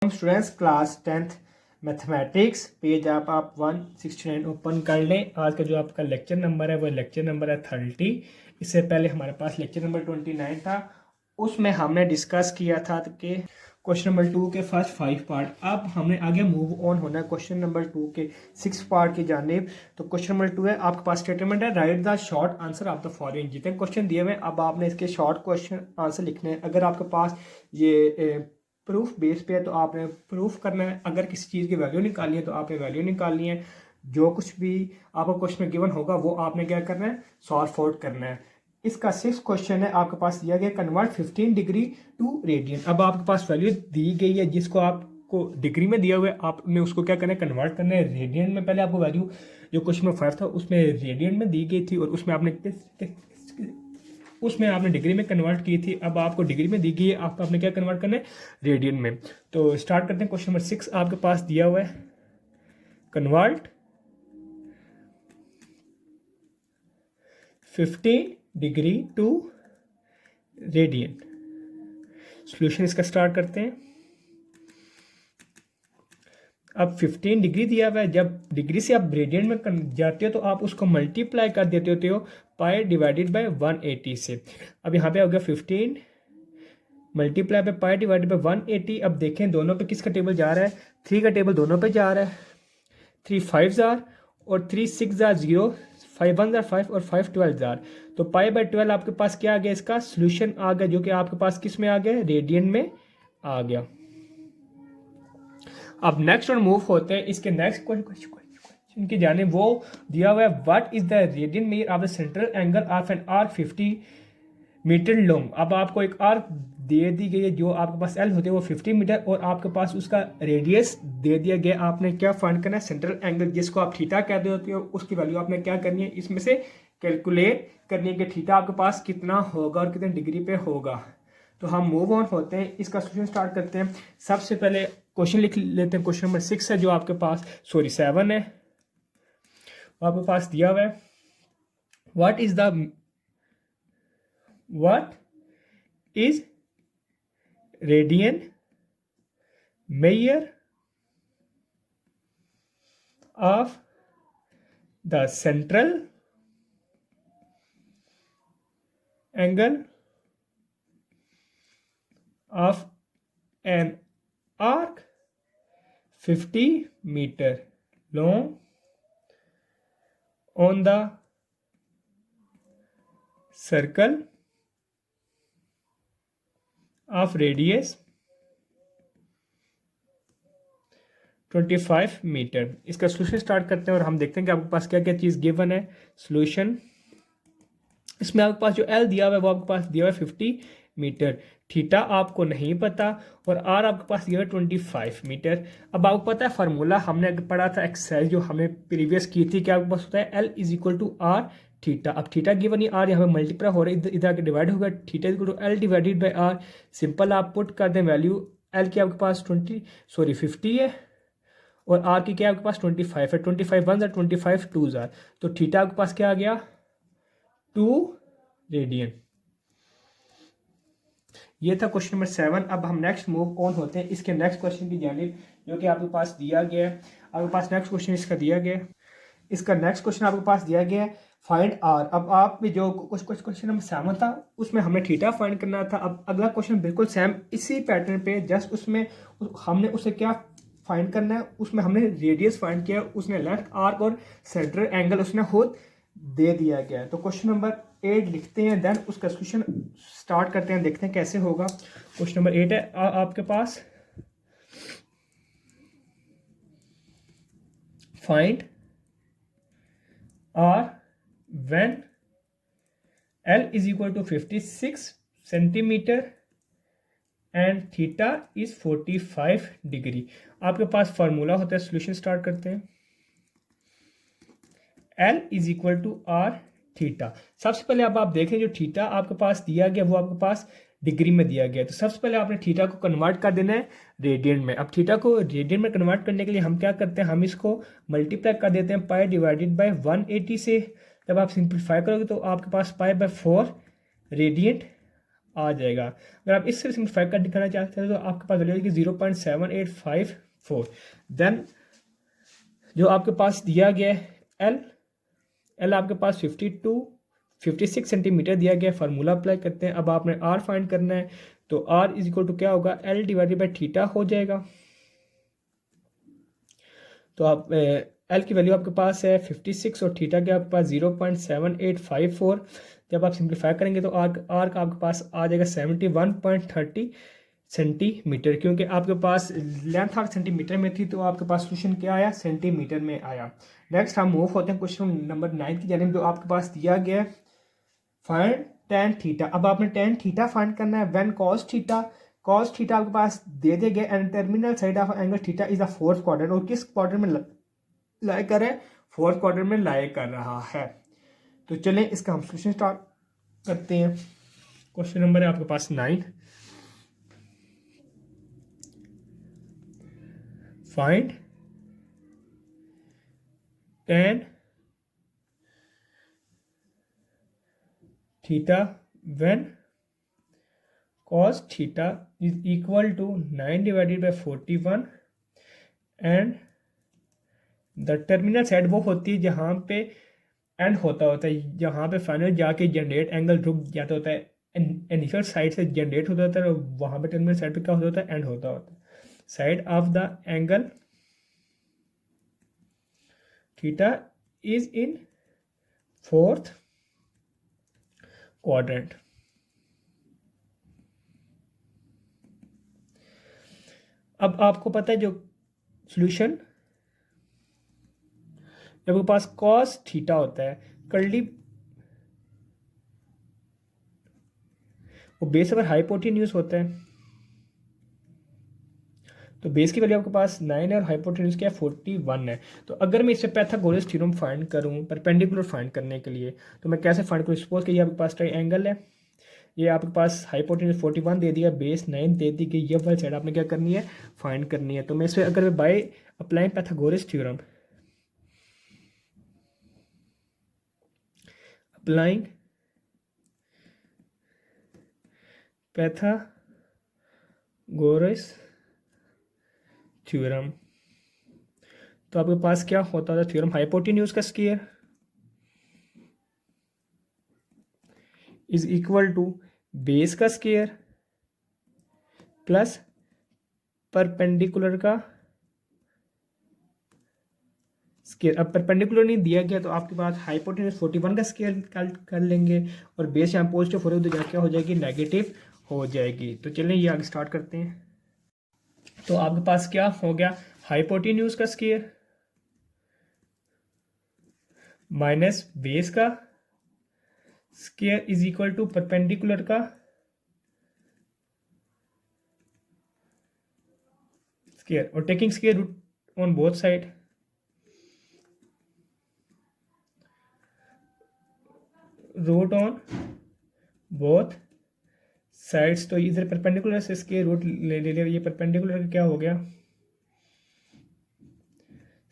Students class 10th mathematics page आप 169 open कर लें। आज का जो आपका लेक्चर नंबर है वो लेक्चर नंबर है 30। इससे पहले हमारे पास लेक्चर नंबर 29 था, उसमें हमने डिस्कस किया था कि क्वेश्चन नंबर 2 के फर्स्ट 5 पार्ट। अब हमने आगे मूव ऑन होना है क्वेश्चन नंबर 2 के 6 पार्ट की जानिब। तो क्वेश्चन नंबर 2 है, आपके पास स्टेटमेंट है right the short answer of the following. जितने क्वेश्चन दिए हुए अब आपने इसके शॉर्ट क्वेश्चन आंसर लिखने हैं। अगर आपके पास ये प्रूफ बेस पे है तो आपने प्रूफ करना है। अगर किसी चीज़ की वैल्यू निकालनी है तो आपने वैल्यू निकालनी है। जो कुछ भी आपको क्वेश्चन में गिवन होगा वो आपने क्या करना है, सॉल्व आउट करना है। इसका 6 क्वेश्चन है, आपके पास दिया गया कन्वर्ट 15 डिग्री टू रेडियन। अब आपके पास वैल्यू दी गई है जिसको आपको डिग्री में दिया हुआ है, आपने उसको क्या करना है, कन्वर्ट करना है रेडियन में। पहले आपको वैल्यू जो क्वेश्चन में 5 था उसमें रेडियन में दी गई थी और उसमें आपने डिग्री में कन्वर्ट की थी। अब आपको डिग्री में दी गई है, आपने क्या कन्वर्ट करना है, रेडियन में। तो स्टार्ट करते हैं। क्वेश्चन नंबर 6 आपके पास दिया हुआ है, convert 15 degree to radian. Solution इसका स्टार्ट करते हैं। अब 15 डिग्री दिया हुआ है, जब डिग्री से आप रेडियन में जाते हो तो आप उसको मल्टीप्लाई कर देते होते हो पाई डिवाइडेड बाय 180 से। अब यहाँ पे हो गया 15 मल्टीप्लाई पे पाई डिवाइडेड बाय 180। अब देखें दोनों पे किसका टेबल जा रहा है, 3 का टेबल दोनों पे जा रहा है। 3 5 जार और 3 6 जार 0, 5 1 जार 5 और 5 12 जार। तो पाई बाय 12 आपके पास क्या आ गया, इसका सोल्यूशन आ गया, जो कि आपके पास किस में आ गया, रेडियन में आ गया। अब नेक्स्ट और मूव होते हैं इसके नेक्स्ट क्वेश्चन की जाने। वो दिया हुआ है, what is the radian measure of the central angle of an arc 50 metre long. अब आपको एक आर्क दे दी गई है, जो आपके पास एल होते हैं वो 50 मीटर और आपके पास उसका रेडियस दे दिया गया। आपने क्या फाइंड करना है, सेंट्रल एंगल जिसको आप थीटा कहते होते हो, उसकी वैल्यू आपने क्या करनी है, इसमें से कैलकुलेट करनी है कि थीटा आपके पास कितना होगा और कितने डिग्री पे होगा। तो हम मूव ऑन होते हैं, इसका सोल्यूशन स्टार्ट करते हैं। सबसे पहले क्वेश्चन लिख लेते हैं। क्वेश्चन नंबर 6 है जो आपके पास 7 है, आपके पास दिया हुआ है, what is radian measure of the central angle of an arc 50 meter long on the circle of radius 25 metre. इसका सोल्यूशन स्टार्ट करते हैं और हम देखते हैं कि आपके पास क्या क्या चीज़ गिवन है। सोल्यूशन इसमें आपके पास जो एल दिया हुआ है वो आपके पास दिया हुआ है 50 मीटर, थीटा आपको नहीं पता और आर आपके पास दिया हुआ है 25 मीटर। अब आपको पता है फार्मूला हमने पढ़ा था एक्सरसाइज जो हमने प्रीवियस की थी, कि आपके पास होता है L is equal to R theta. अब थीटा गिवन, आर यहाँ पे मल्टीप्लाई हो रहा है, इधर आके डिवाइड होगा, theta is equal to L divided by R. Simple आप पुट कर दें वैल्यू, एल की आपके पास 50 है और आर की क्या आपके पास 25 है। 25 1 जार 25 2 जार, तो थीटा आपके पास क्या आ गया, 2 रेडियन। ये था क्वेश्चन नंबर 7। अब हम नेक्स्ट मूव ऑन होते हैं इसके नेक्स्ट क्वेश्चन की जानिब, जो कि आपके पास दिया गया है। आपके पास नेक्स्ट क्वेश्चन इसका दिया गया है। इसका नेक्स्ट क्वेश्चन आपके पास दिया गया है, फाइंड आर। अब आप भी जो कुछ क्वेश्चन नंबर 7 था उसमें हमने थीटा फाइंड करना था। अब अगला क्वेश्चन बिल्कुल सेम इसी पैटर्न पे, जस्ट उसमें हमने उसे क्या फाइंड करना है, उसमें हमने रेडियस फाइंड किया, उसने लेफ्ट आर्क और सेंट्रल एंगल उसने खुद दे दिया गया है। तो क्वेश्चन नंबर 8 लिखते हैं, देन उसका सोल्यूशन स्टार्ट करते हैं, देखते हैं कैसे होगा। क्वेश्चन नंबर 8 है आपके पास, find R when L is equal to 56 centimetre and theta is 45 degree. आपके पास फार्मूला होता है, सोल्यूशन स्टार्ट करते हैं। L is equal to R theta. सबसे पहले अब आप देखें जो थीटा आपके पास दिया गया वो आपके पास डिग्री में दिया गया, तो सबसे पहले आपने थीटा को कन्वर्ट कर देना है रेडियन में। अब थीटा को रेडियन में कन्वर्ट करने के लिए हम क्या करते हैं, हम इसको मल्टीप्लाई कर देते हैं पाई डिवाइडेड बाय 180 से। जब आप सिंप्लीफाई करोगे तो आपके पास पाई बाय 4 रेडियन आ जाएगा। अगर आप इससे सिंप्लीफाई कर दिखाना चाहते हैं तो आपके पास वैल्यू होगी 0.7854। देन जो आपके पास दिया गया है एल आपके पास 56 सेंटीमीटर दिया गया। फार्मूला अप्लाई करते हैं। अब आपने आर फाइंड करना है, तो आर इज इक्वल टू क्या होगा, एल डिवाइडेड बाई थीटा हो जाएगा। तो आप एल की वैल्यू आपके पास है 56 और थीटा के आपके पास 0.7854। जब आप सिंप्लीफाई करेंगे तो आर का आपके पास आ जाएगा 71.30 सेंटीमीटर, क्योंकि आपके पास लेंथ 8 सेंटीमीटर में थी तो आपके पास सोल्यूशन क्या आया, सेंटीमीटर में आया। नेक्स्ट हम मूव होते हैं क्वेश्चन नंबर 9 की जानिब, जो आपके पास दिया गया फाइंड टेन थीटा। अब आपने टेन थीटा फाइंड करना है व्हेन कॉस थीटा आपके पास दे गए and terminal side of angle theta is the fourth quadrant. और किस क्वाड्रेंट में लाई कर रहा है, फोर्थ क्वाड्रेंट में लाई कर रहा है। तो चलें इसका हम सोल्यूशन स्टार्ट करते हैं। क्वेश्चन नंबर है आपके पास 9। Find tan theta when cos theta is equal to 9 divided by 41 and the terminal side वो होती है जहाँ पे एंड होता है, जहाँ पे फाइनल जाके जनरेट एंगल रुक जाता होता है। इनिशियल साइड से जनरेट होता होता है और वहाँ पे टर्मिनल साइड पे क्या होता है, एंड होता है। Side of the angle theta is in fourth quadrant. अब आपको पता है जो सॉल्यूशन, जब आपके पास cos थीटा होता है कर्ली वो बेस अगर हाइपोटेन्यूज होता है तो बेस की वैल्यू आपके पास 9 है और हाइपोटेन्यूज क्या है 41 है। तो अगर मैं इससे पैथागोरस थ्योरम फाइंड करूं परपेंडिकुलर फाइंड करने के लिए, तो मैं कैसे फाइंड करूं। सपोज कि ये आपके पास ट्रायंगल है, ये आपके पास हाइपोटेन्यूज 41 दे दिया, बेस 9 दे दी गई, ये वाली साइड आपने क्या करनी है, फाइंड करनी है। तो मैं इससे अगर by applying Pythagoras theorem applying Pythagoras theorem, तो आपके पास क्या होता था, थ्योरम हाइपोटेन्यूज का square is equal to base का स्क्वायर प्लस परपेंडिकुलर का स्क्वायर। अब परपेंडिकुलर नहीं दिया गया तो आपके पास हाइपोटेन्यूज 41 का स्क्वायर कर लेंगे और बेस यहाँ पॉजिटिव हो रही है तो क्या हो जाएगी, नेगेटिव हो जाएगी। तो चलिए ये आगे स्टार्ट करते हैं। तो आपके पास क्या हो गया, हाइपोटेन्यूज का स्क्वायर माइनस बेस का square is equal to perpendicular का स्क्वायर और taking square root on both side. Root on both sides, तो इधर परपेंडिकुलर से स्क्वायर रूट ले लिया, ये परपेंडिकुलर क्या हो गया,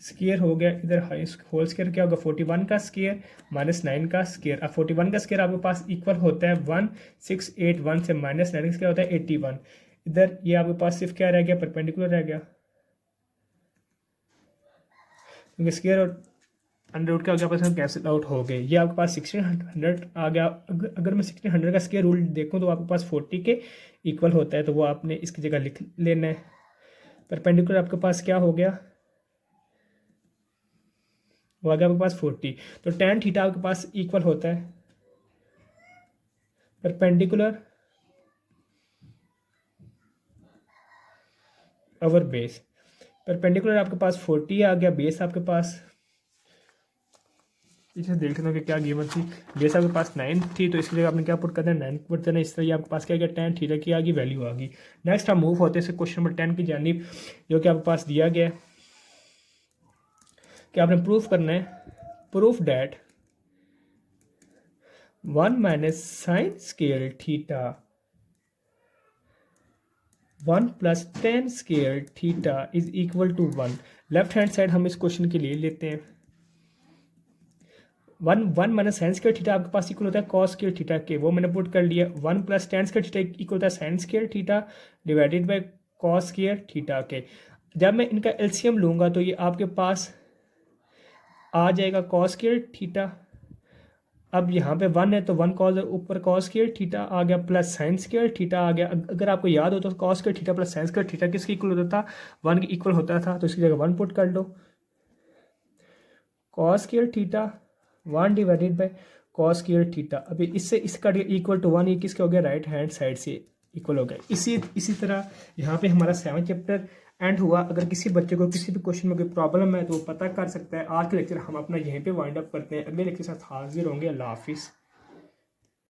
स्क्वायर हो गया। इधर होल स्क्वायर क्या होगा, 41 का स्क्वायर माइनस 9 का स्क्वायर। अब 41 का स्क्वायर आपके पास इक्वल होता है 1681 से माइनस 9 क्या होता है 81। इधर ये आपके पास सिर्फ क्या रह गया, परपेंडिकुलर रह गया, क्योंकि स्क्वायर और अंडर रूट क्या हो गया आपस में कैंसिल आउट हो गए। ये आपके पास 1600 आ गया। अगर मैं 1600 का स्क्वायर रूट देखूँ तो आपके पास 40 के इक्वल होता है, तो वो आपने इसकी जगह लिख लेना है। परपेंडिकुलर आपके पास क्या हो गया, वो आ गया आपके पास 40। तो tan थीटा आपके पास इक्वल होता है परपेंडिकुलर ओवर बेस। परपेंडिकुलर आपके पास 40 आ गया, बेस आपके पास इसे देख लेना कि क्या गिवन थी। बेस आपके पास 9 थी तो इसकी जगह आपने क्या पुट करना है, 9 पुट करना है। इस तरह आपके पास क्या गया, tan थीटा की आ गई वैल्यू आ गई। नेक्स्ट हम मूव होते हैं क्वेश्चन नंबर 10 की जानिब, जो कि आपके पास दिया गया कि आपने प्रूफ करना है, proof that 1 minus sine square theta 1 plus tan square theta is equal to 1। Left hand side हम इस क्वेश्चन के लिए लेते हैं one minus sine square theta आपके पास इक्वल होता है कॉस स्क्वायर थीटा के, वो मैंने पुट कर लिया। 1 plus ten square theta equal होता है sign square theta divided by cos square theta के। जब मैं इनका एलसीएम लूँगा तो ये आपके पास आ जाएगा कॉस स्क्वायर थीटा। अब यहाँ पे 1 है तो 1 कॉस, ऊपर कॉस स्क्वायर थीटा आ गया प्लस साइन स्क्वायर थीटा आ गया। अगर आपको याद हो तो cos square theta plus sign square theta किसके इक्वल होता था, 1 के इक्वल होता था, तो इसकी जगह 1 पुट कर लो। Cos square theta 1 divided by cos square theta. अभी इससे इसका इक्वल टू 1, ये किसका हो गया, राइट हैंड साइड से इक्वल हो गया। इसी तरह यहाँ पे हमारा 7 चैप्टर एंड हुआ। अगर किसी बच्चे को किसी भी क्वेश्चन में कोई प्रॉब्लम है तो वो पता कर सकता है। आज के लेक्चर हम अपना यहीं पे वाइंड अप करते हैं, अगले लेक्चर के साथ हाजिर होंगे। अल्लाह हाफिज़।